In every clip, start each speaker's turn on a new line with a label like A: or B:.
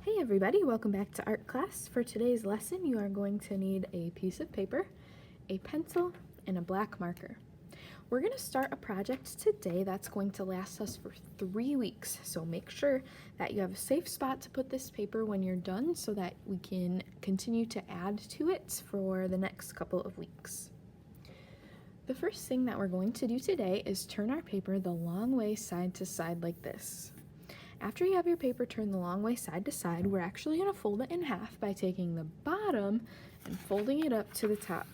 A: Hey everybody, welcome back to art class. For today's lesson, you are going to need a piece of paper, a pencil, and a black marker. We're going to start a project today that's going to last us for 3 weeks, so make sure that you have a safe spot to put this paper when you're done so that we can continue to add to it for the next couple of weeks. The first thing that we're going to do today is turn our paper the long way side to side like this. After you have your paper turned the long way side to side, we're actually going to fold it in half by taking the bottom and folding it up to the top.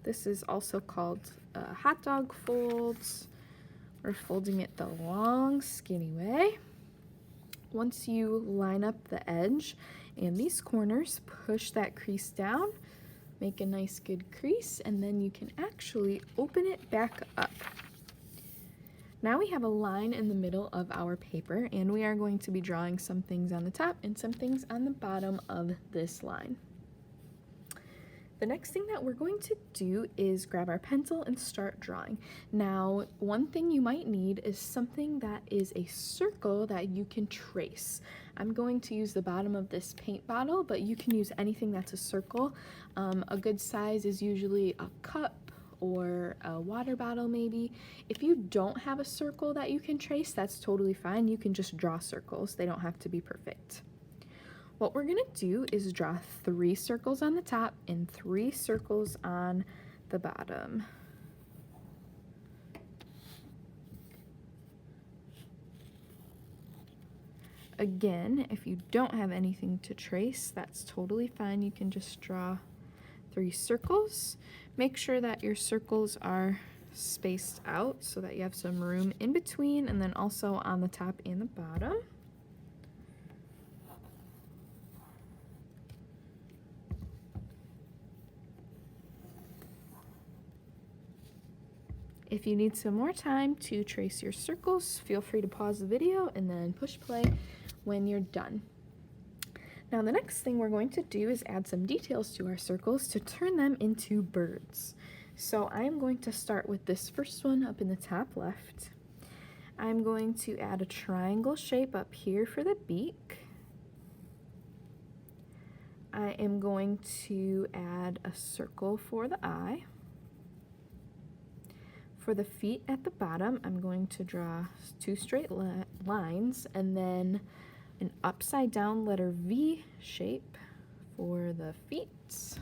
A: This is also called hot dog folds. We're folding it the long skinny way. Once you line up the edge and these corners, push that crease down, make a nice good crease, and then you can actually open it back up. Now we have a line in the middle of our paper, and we are going to be drawing some things on the top and some things on the bottom of this line. The next thing that we're going to do is grab our pencil and start drawing. Now, one thing you might need is something that is a circle that you can trace. I'm going to use the bottom of this paint bottle, but you can use anything that's a circle. A good size is usually a cup or a water bottle maybe. If you don't have a circle that you can trace, that's totally fine. You can just draw circles. They don't have to be perfect. What we're gonna do is draw 3 circles on the top and 3 circles on the bottom. Again, if you don't have anything to trace, that's totally fine. You can just draw 3 circles. Make sure that your circles are spaced out so that you have some room in between, and then also on the top and the bottom. If you need some more time to trace your circles, feel free to pause the video and then push play when you're done. Now the next thing we're going to do is add some details to our circles to turn them into birds. So I'm going to start with this first one up in the top left. I'm going to add a triangle shape up here for the beak. I am going to add a circle for the eye. For the feet at the bottom, I'm going to draw 2 straight lines and then an upside down letter V shape for the feet.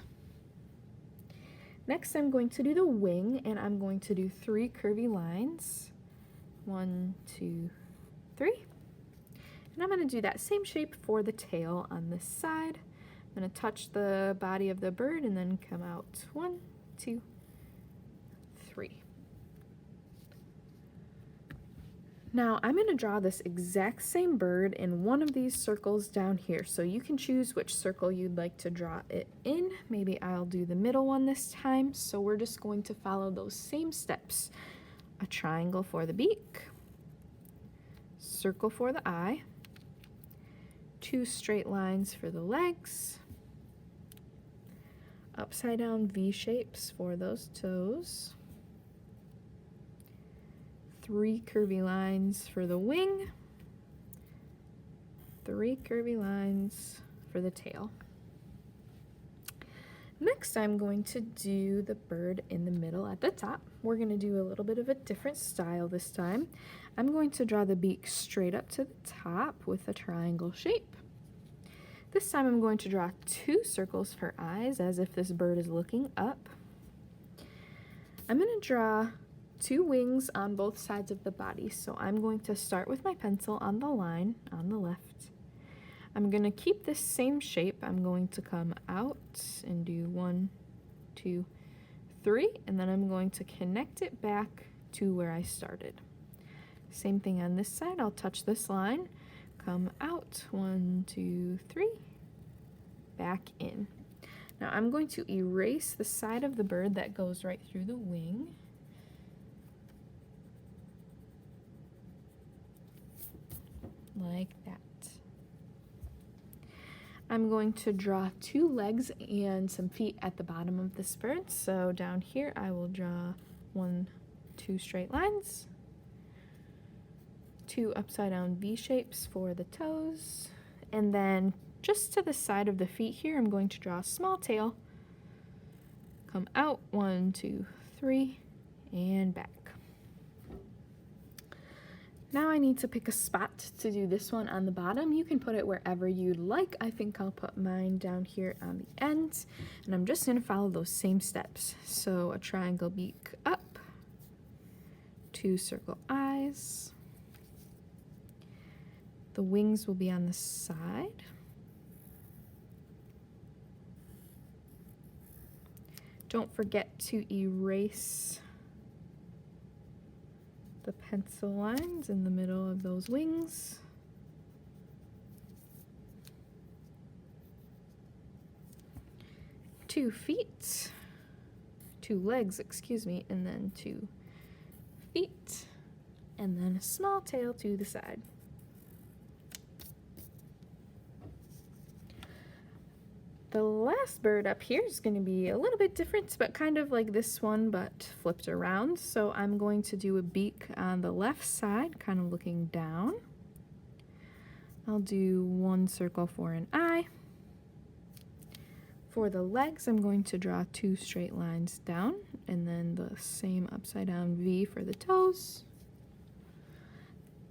A: Next, I'm going to do the wing, and I'm going to do 3 curvy lines. 1, 2, 3. And I'm going to do that same shape for the tail on this side. I'm going to touch the body of the bird and then come out 1, 2, 3. Now I'm going to draw this exact same bird in one of these circles down here, so you can choose which circle you'd like to draw it in. Maybe I'll do the middle one this time, so we're just going to follow those same steps. A triangle for the beak, circle for the eye, 2 straight lines for the legs, upside down V shapes for those toes, 3 curvy lines for the wing, 3 curvy lines for the tail. Next, I'm going to do the bird in the middle at the top. We're going to do a little bit of a different style this time. I'm going to draw the beak straight up to the top with a triangle shape. This time I'm going to draw 2 circles for eyes as if this bird is looking up. I'm going to draw 2 wings on both sides of the body. So I'm going to start with my pencil on the line on the left. I'm going to keep this same shape. I'm going to come out and do 1, 2, 3, and then I'm going to connect it back to where I started. Same thing on this side. I'll touch this line, come out 1, 2, 3, back in. Now I'm going to erase the side of the bird that goes right through the wing. Like that. I'm going to draw 2 legs and some feet at the bottom of this bird. So down here I will draw 1, 2 straight lines, 2 upside down V shapes for the toes, And then just to the side of the feet here, I'm going to draw a small tail. Come out, 1, 2, 3, and back. Now I need to pick a spot to do this one on the bottom. You can put it wherever you'd like. I think I'll put mine down here on the end, and I'm just going to follow those same steps. So a triangle beak up, 2 circle eyes. The wings will be on the side. Don't forget to erase the pencil lines in the middle of those wings. Two legs, excuse me, and then 2 feet, and then a small tail to the side. The last bird up here is going to be a little bit different, but kind of like this one, but flipped around. So I'm going to do a beak on the left side, kind of looking down. I'll do 1 circle for an eye. For the legs, I'm going to draw 2 straight lines down, and then the same upside down V for the toes.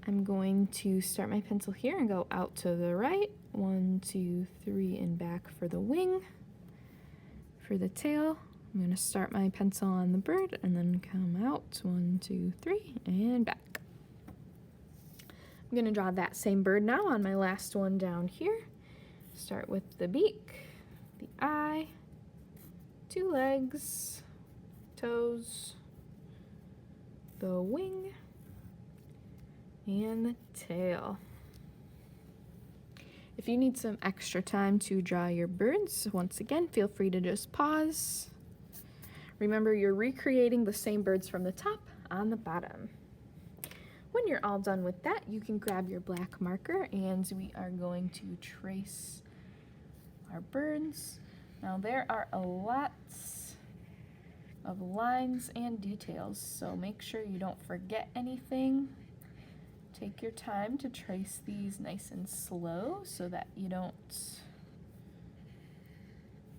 A: I'm going to start my pencil here and go out to the right. 1, 2, 3, and back for the wing. For the tail, I'm going to start my pencil on the bird and then come out. 1, 2, 3, and back. I'm going to draw that same bird now on my last one down here. Start with the beak, the eye, 2 legs, toes, the wing, and the tail. If you need some extra time to draw your birds, once again, feel free to just pause. Remember, you're recreating the same birds from the top on the bottom. When you're all done with that, you can grab your black marker and we are going to trace our birds. Now there are a lot of lines and details, so make sure you don't forget anything. Take your time to trace these nice and slow so that you don't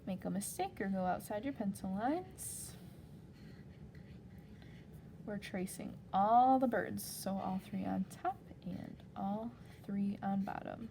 A: make a mistake or go outside your pencil lines. We're tracing all the birds, so all 3 on top and all 3 on bottom.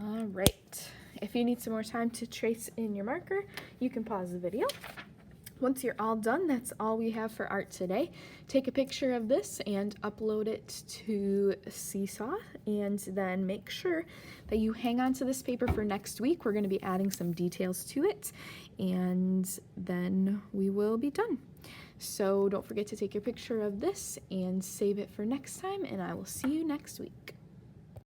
A: All right, if you need some more time to trace in your marker, you can pause the video. Once you're all done, that's all we have for art today. Take a picture of this and upload it to Seesaw, and then make sure that you hang on to this paper for next week. We're going to be adding some details to it, and then we will be done. So don't forget to take your picture of this and save it for next time, and I will see you next week.